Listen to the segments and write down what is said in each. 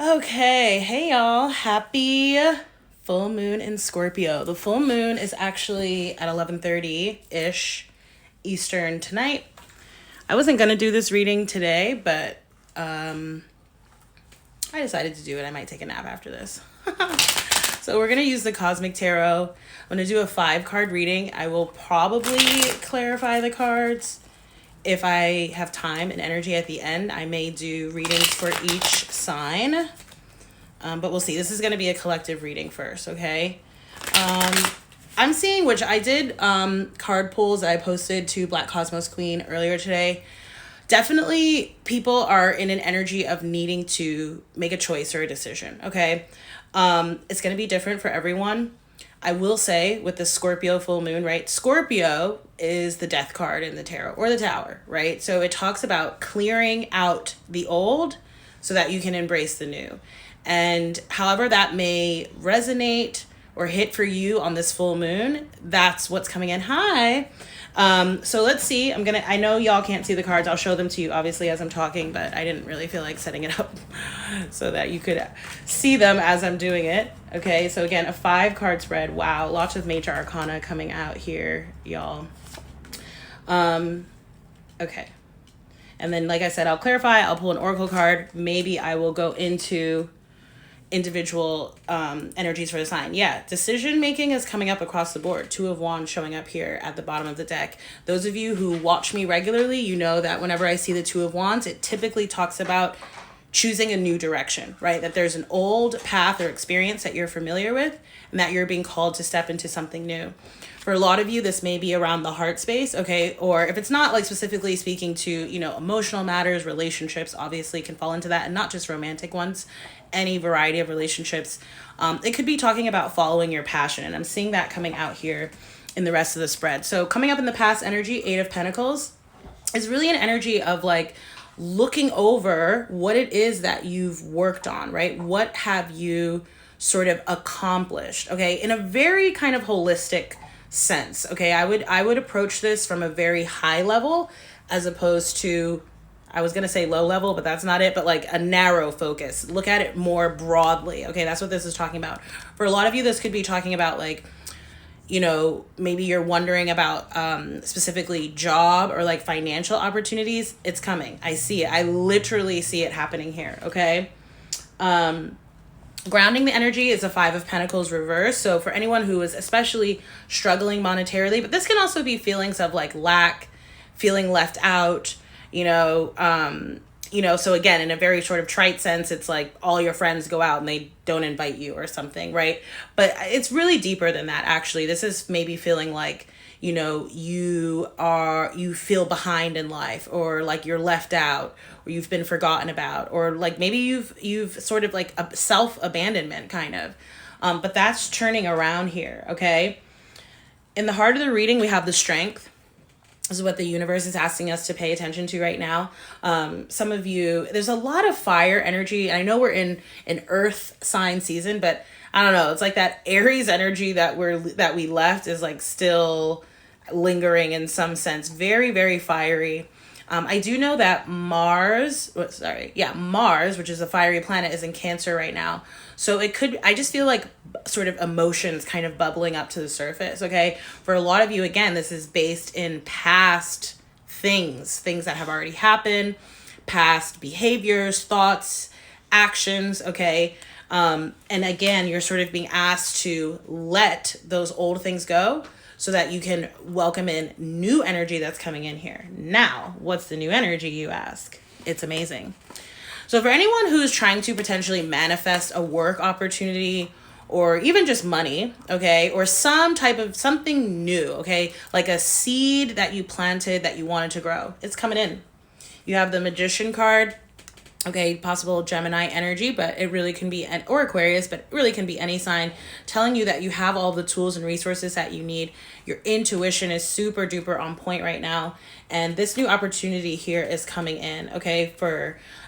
Okay, hey y'all. Happy full moon in Scorpio. The full moon is actually at 11:30-ish Eastern tonight. I wasn't going to do this reading today, but I decided to do it. I might take a nap after this. So we're going to use the Cosmic Tarot. I'm going to do a 5-card reading. I will probably clarify the cards. If I have time and energy at the end, I may do readings for each sign. But we'll see. This is going to be a collective reading first, okay? I'm seeing, which I did card pulls that I posted to Black Cosmos Queen earlier today. Definitely people are in an energy of needing to make a choice or a decision, okay? It's going to be different for everyone. I will say with the Scorpio full moon, right? Scorpio is the death card in the tarot or the tower, right? So it talks about clearing out the old so that you can embrace the new. And however that may resonate or hit for you on this full moon, that's what's coming in. Hi. So let's see. I know y'all can't see the cards. I'll show them to you obviously as I'm talking, but I didn't really feel like setting it up so that you could see them as I'm doing it. Okay. So again, a 5-card spread. Wow. Lots of major arcana coming out here, y'all. Okay. And then, like I said, I'll clarify, I'll pull an oracle card. Maybe I will go into individual energies for the sign. Yeah, decision making is coming up across the board. 2 of Wands showing up here at the bottom of the deck. Those of you who watch me regularly, you know that whenever I see the 2 of Wands, it typically talks about choosing a new direction, right? That there's an old path or experience that you're familiar with and that you're being called to step into something new. For a lot of you, this may be around the heart space, okay? Or if it's not like specifically speaking to, emotional matters, relationships obviously can fall into that, and not just romantic ones, any variety of relationships. It could be talking about following your passion, and I'm seeing that coming out here in the rest of the spread. So coming up in the past energy, 8 of Pentacles, is really an energy of like looking over what it is that you've worked on, right? What have you sort of accomplished, okay? In a very kind of holistic sense, okay? I would approach this from a very high level as opposed to, I was going to say low level, but that's not it, but like a narrow focus. Look at it more broadly, okay? That's what this is talking about. For a lot of you, this could be talking about like, maybe you're wondering about specifically job or like financial opportunities. It's coming. I see it. I literally see it happening here, okay? Grounding the energy is a 5 of Pentacles reverse. So for anyone who is especially struggling monetarily, but this can also be feelings of like lack, feeling left out, so again, in a very sort of trite sense, it's like all your friends go out and they don't invite you or something, right? But it's really deeper than that, actually. This is maybe feeling like, you feel behind in life, or like you're left out, or you've been forgotten about, or like maybe you've sort of like a self-abandonment kind of. But that's turning around here, okay? In the heart of the reading, we have the Strength. This is what the universe is asking us to pay attention to right now. Some of you, there's a lot of fire energy. I know we're in an earth sign season, but I don't know. It's like that Aries energy that we left is like still lingering in some sense. Very, very fiery. I do know that Mars, which is a fiery planet, is in Cancer right now. So I just feel like sort of emotions kind of bubbling up to the surface, okay? For a lot of you, again, this is based in past things that have already happened, past behaviors, thoughts, actions, okay? And again, you're sort of being asked to let those old things go so that you can welcome in new energy that's coming in here. Now, what's the new energy, you ask? It's amazing. So for anyone who's trying to potentially manifest a work opportunity or even just money, okay, or some type of something new, okay, like a seed that you planted that you wanted to grow, it's coming in. You have the Magician card. Okay, possible Gemini energy, but it really can be, or Aquarius, but it really can be any sign, telling you that you have all the tools and resources that you need. Your intuition is super duper on point right now. And this new opportunity here is coming in, okay?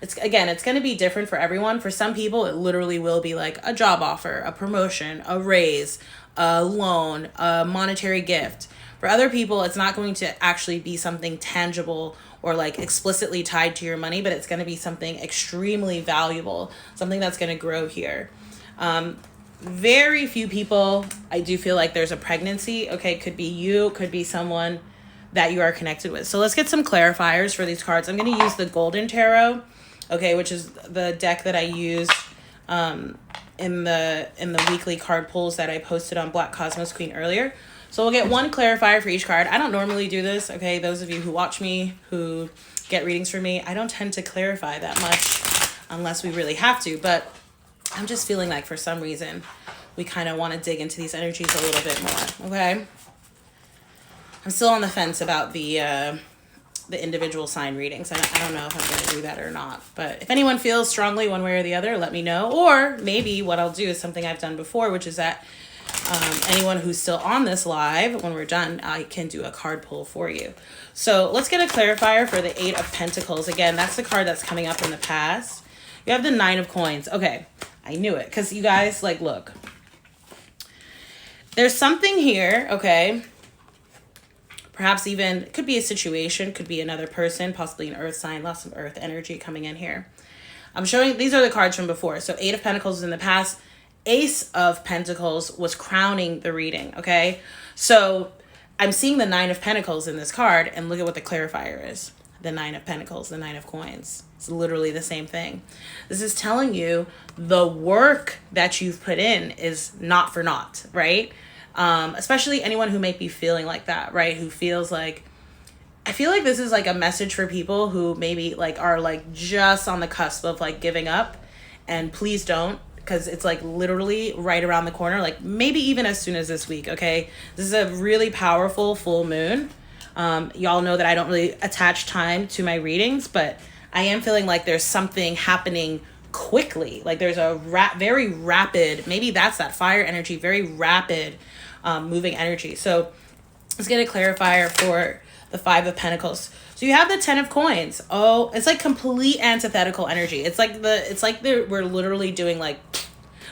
It's going to be different for everyone. For some people, it literally will be like a job offer, a promotion, a raise, a loan, a monetary gift. For other people, it's not going to actually be something tangible or like explicitly tied to your money, but it's going to be something extremely valuable, something that's going to grow here. Very few people, I do feel like there's a pregnancy. Okay, could be you, could be someone that you are connected with. So let's get some clarifiers for these cards. I'm going to use the Golden Tarot, okay, which is the deck that I used in the weekly card pulls that I posted on Black Cosmos Queen earlier. So we'll get one clarifier for each card. I don't normally do this, okay? Those of you who watch me, who get readings from me, I don't tend to clarify that much unless we really have to, but I'm just feeling like for some reason we kind of want to dig into these energies a little bit more, okay? I'm still on the fence about the individual sign readings. I don't know if I'm going to do that or not. But if anyone feels strongly one way or the other, let me know. Or maybe what I'll do is something I've done before, which is that anyone who's still on this live, when we're done, I can do a card pull for you. So let's get a clarifier for the Eight of Pentacles. Again, that's the card that's coming up in the past. You have the Nine of Coins. Okay, I knew it. Because you guys, like, look. There's something here, okay? Perhaps even, could be a situation, could be another person, possibly an earth sign, lots of earth energy coming in here. I'm showing, these are the cards from before. So Eight of Pentacles is in the past. Ace of Pentacles was crowning the reading, okay? So I'm seeing the Nine of Pentacles in this card, and look at what the clarifier is. The Nine of Pentacles, the Nine of Coins. It's literally the same thing. This is telling you the work that you've put in is not for naught, right? Especially anyone who may be feeling like that, right? Who feels like, I feel like this is like a message for people who maybe like are like just on the cusp of like giving up, and please don't, because it's like literally right around the corner, like maybe even as soon as this week, okay? This is a really powerful full moon. Y'all know that I don't really attach time to my readings, but I am feeling like there's something happening quickly. Like there's a very rapid, maybe that's that fire energy, very rapid moving energy. So let's get a clarifier for the Five of Pentacles. So you have the Ten of Coins. Oh, it's like complete antithetical energy. It's like we're literally doing like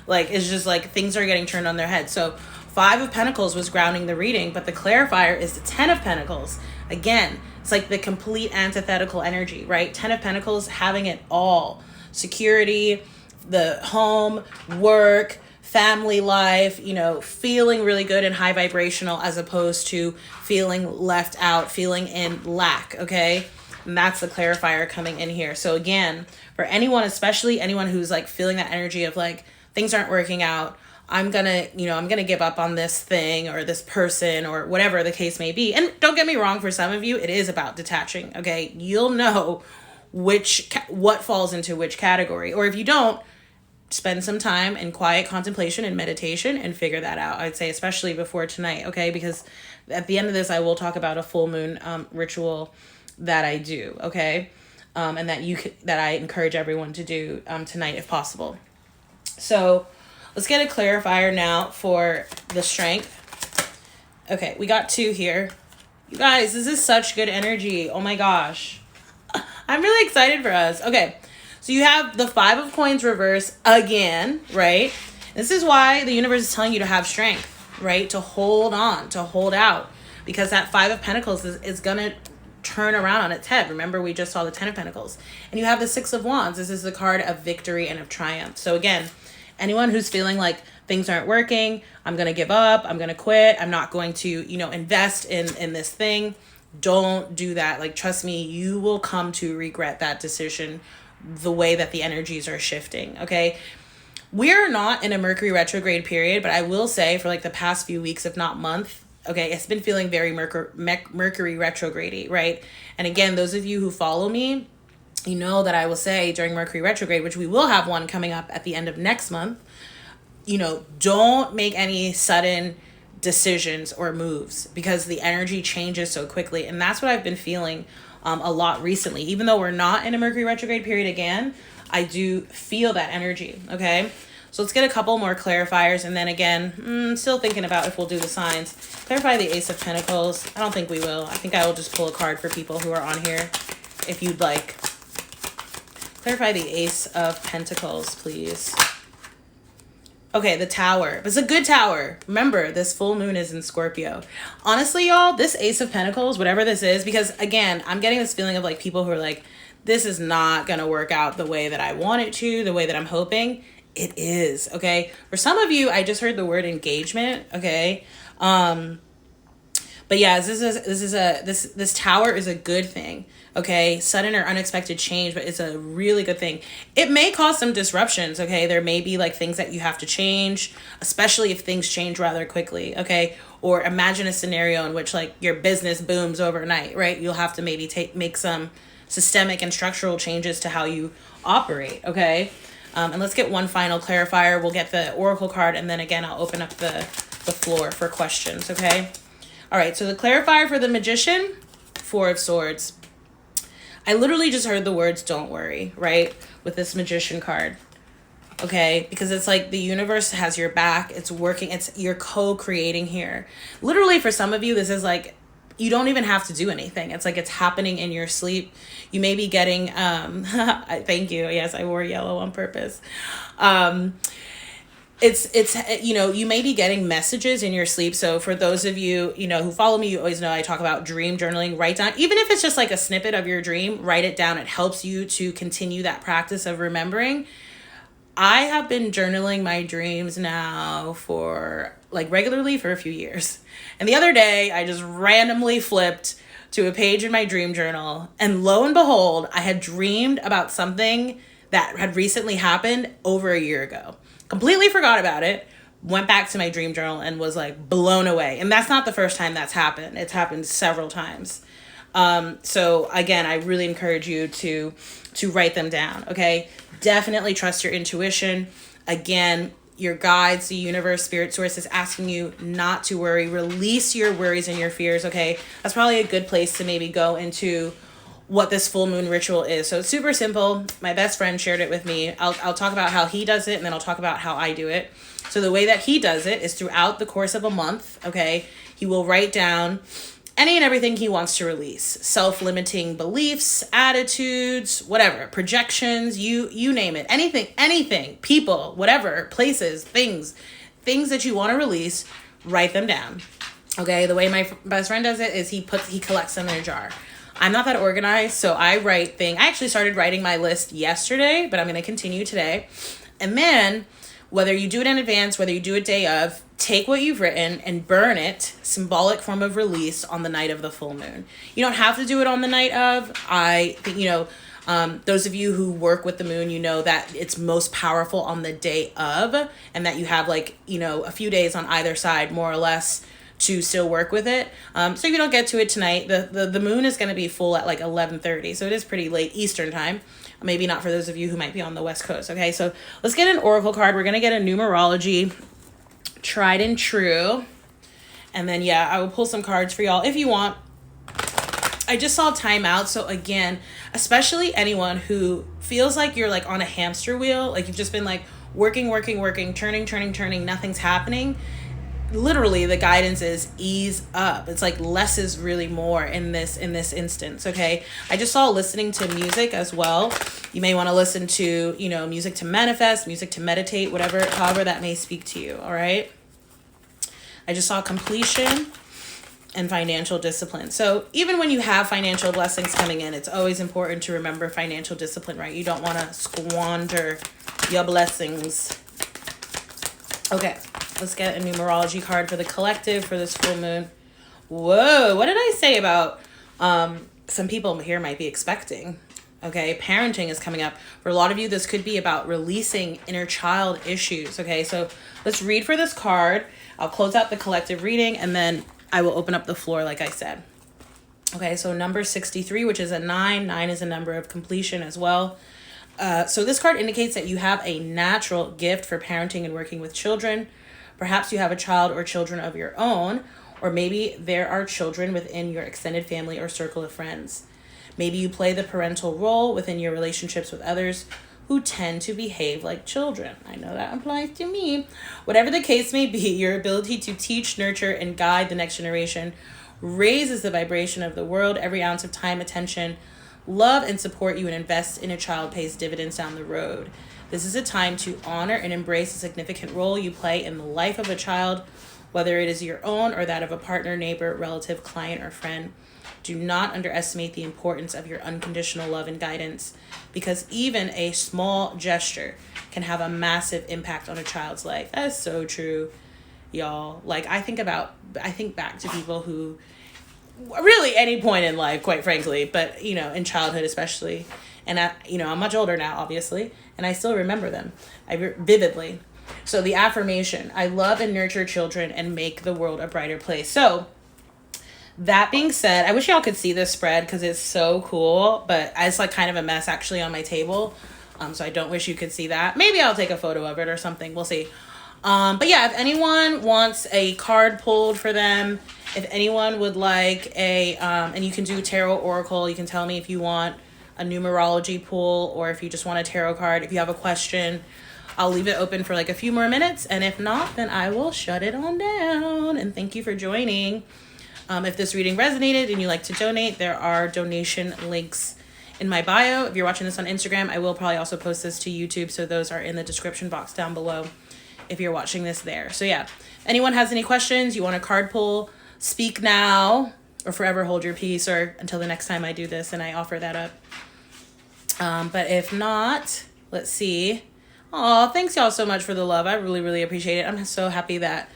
it's just like things are getting turned on their head. So Five of Pentacles was grounding the reading, but the clarifier is the Ten of Pentacles. Again, it's like the complete antithetical energy, right? Ten of Pentacles having it all. Security, the home, work, family life, you know, feeling really good and high vibrational as opposed to feeling left out, feeling in lack, okay? And that's the clarifier coming in here. So again, for anyone, especially anyone who's like feeling that energy of like, things aren't working out, I'm gonna give up on this thing or this person or whatever the case may be. And don't get me wrong, for some of you, it is about detaching, okay? You'll know what falls into which category. Or if you don't, spend some time in quiet contemplation and meditation and figure that out. I'd say especially before tonight, okay? Because at the end of this, I will talk about a full moon ritual that I do, okay? And that I encourage everyone to do tonight if possible. So let's get a clarifier now for the Strength. Okay, we got two here. You guys, this is such good energy. Oh my gosh. I'm really excited for us. Okay, so you have the Five of Coins reverse again, right? This is why the universe is telling you to have strength, right? To hold on, to hold out. Because that Five of Pentacles is going to turn around on its head. Remember, we just saw the Ten of Pentacles. And you have the Six of Wands. This is the card of victory and of triumph. So again, anyone who's feeling like things aren't working, I'm going to give up, I'm going to quit, I'm not going to, invest in this thing. Don't do that. Like, trust me, you will come to regret that decision the way that the energies are shifting, okay? We're not in a Mercury retrograde period, but I will say for like the past few weeks, if not month, okay, it's been feeling very Mercury retrograde-y, right? And again, those of you who follow me, you know that I will say during Mercury retrograde, which we will have one coming up at the end of next month, don't make any sudden decisions or moves because the energy changes so quickly. And that's what I've been feeling a lot recently. Even though we're not in a Mercury retrograde period again, I do feel that energy, okay? So let's get a couple more clarifiers. And then again, still thinking about if we'll do the signs. Clarify the Ace of Pentacles. I don't think we will. I think I will just pull a card for people who are on here if you'd like. Clarify the Ace of Pentacles, please. Okay, the Tower. It's a good Tower. Remember, this full moon is in Scorpio. Honestly, y'all, this Ace of Pentacles, whatever this is, because again, I'm getting this feeling of like people who are like, this is not going to work out the way that I want it to, the way that I'm hoping. It is, okay? For some of you, I just heard the word engagement, okay? But yeah, this Tower is a good thing. Okay, sudden or unexpected change, but it's a really good thing. It may cause some disruptions, okay? There may be like things that you have to change, especially if things change rather quickly, okay? Or imagine a scenario in which like your business booms overnight, right? You'll have to maybe make some systemic and structural changes to how you operate, okay? And let's get one final clarifier. We'll get the Oracle card, and then again, I'll open up the floor for questions, okay? All right, so the clarifier for the Magician, Four of Swords. I literally just heard the words "don't worry," right? With this Magician card. Okay, because it's like the universe has your back. It's working. You're co-creating here. Literally, for some of you, this is like you don't even have to do anything. It's like it's happening in your sleep. You may be getting thank you. Yes, I wore yellow on purpose. It's you know, you may be getting messages in your sleep. So for those of you, you know, who follow me, you always know I talk about dream journaling. Write down, even if it's just like a snippet of your dream, write it down. It helps you to continue that practice of remembering. I have been journaling my dreams now for like regularly for a few years. And the other day I just randomly flipped to a page in my dream journal, and lo and behold, I had dreamed about something that had recently happened over a year ago. Completely forgot about it, went back to my dream journal and was like blown away. And that's not the first time that's happened. It's happened several times. So again, I really encourage you to write them down. Okay. Definitely trust your intuition. Again, your guides, the universe, spirit source is asking you not to worry. Release your worries and your fears. Okay. That's probably a good place to maybe go into what this full moon ritual is. So it's super simple. My best friend shared it with me. I'll talk about how he does it, and then I'll talk about how I do it. So the way that he does it is throughout the course of a month, okay, he will write down any and everything he wants to release. Self-limiting beliefs, attitudes, whatever, projections, you name it. Anything, people, whatever, places, things that you want to release, write them down. Okay, the way my best friend does it is he collects them in a jar. I'm not that organized, so I actually started writing my list yesterday, but I'm going to continue today. And then, whether you do it in advance, whether you do it day of, take what you've written and burn it, symbolic form of release, on the night of the full moon. You don't have to do it on the night of. I think, those of you who work with the moon, you know that it's most powerful on the day of, and that you have a few days on either side, more or less, to still work with it. So if you don't get to it tonight, the moon is going to be full at like 11:30. So it is pretty late Eastern time. Maybe not for those of you who might be on the West Coast. Okay, so let's get an Oracle card. We're going to get a Numerology, tried and true. And then, yeah, I will pull some cards for y'all if you want. I just saw timeout. So again, especially anyone who feels like you're like on a hamster wheel, like you've just been like working, turning, nothing's happening. Literally, the guidance is ease up. It's like less is really more in this instance. Okay, I just saw listening to music as well. You may want to listen to music to manifest, music to meditate, however that may speak to you. All right, I just saw completion and financial discipline. So even when you have financial blessings coming in, it's always important to remember financial discipline, right? You don't want to squander your blessings. Okay, let's get a Numerology card for the collective for this full moon. Whoa, what did I say about some people here might be expecting? Okay, parenting is coming up. For a lot of you, this could be about releasing inner child issues. Okay, so let's read for this card. I'll close out the collective reading, and then I will open up the floor like I said. Okay, so number 63, which is a 9. 9 is a number of completion as well. So this card indicates that you have a natural gift for parenting and working with children. Perhaps you have a child or children of your own, or maybe there are children within your extended family or circle of friends. Maybe you play the parental role within your relationships with others who tend to behave like children. I know that applies to me. Whatever the case may be, your ability to teach, nurture, and guide the next generation raises the vibration of the world. Every ounce of time, attention, love, and support you and invest in a child pays dividends down the road. This is a time to honor and embrace the significant role you play in the life of a child, whether it is your own or that of a partner, neighbor, relative, client, or friend. Do not underestimate the importance of your unconditional love and guidance, because even a small gesture can have a massive impact on a child's life. That is so true, y'all. Like, I think back to people who, really any point in life, quite frankly, but, you know, in childhood especially. And, I'm much older now, obviously, and I still remember them vividly. So the affirmation: I love and nurture children and make the world a brighter place. So that being said, I wish y'all could see this spread because it's so cool, but it's like kind of a mess actually on my table. So I don't wish you could see that. Maybe I'll take a photo of it or something. We'll see. But yeah, if anyone wants a card pulled for them, if anyone would like and you can do tarot oracle, you can tell me if you want a numerology pull or if you just want a tarot card. If you have a question, I'll leave it open for like a few more minutes. And if not, then I will shut it on down. And thank you for joining. If this reading resonated and you like to donate, there are donation links in my bio. If you're watching this on Instagram, I will probably also post this to YouTube. So those are in the description box down below if you're watching this there. So yeah, anyone has any questions, you want a card pull, speak now or forever hold your peace, or until the next time I do this and I offer that up. But if not, let's see. Oh, thanks y'all so much for the love. I really, really appreciate it. I'm so happy that,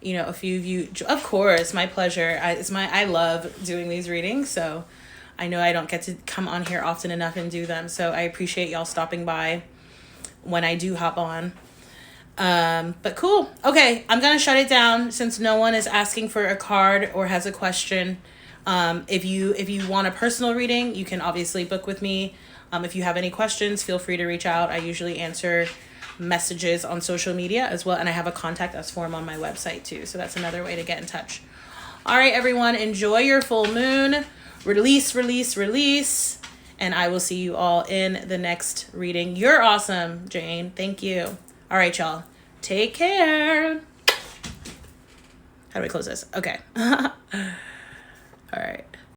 a few of you, of course, my pleasure. I love doing these readings. So I know I don't get to come on here often enough and do them. So I appreciate y'all stopping by when I do hop on. But cool. Okay. I'm going to shut it down since no one is asking for a card or has a question. If you want a personal reading, you can obviously book with me. If you have any questions, feel free to reach out. I usually answer messages on social media as well, and I have a contact us form on my website too, so that's another way to get in touch. All right, everyone, enjoy your full moon. Release, and I will see you all in the next reading. You're awesome, Jane. Thank you. All right, y'all, take care. How do I close this? Okay. All right.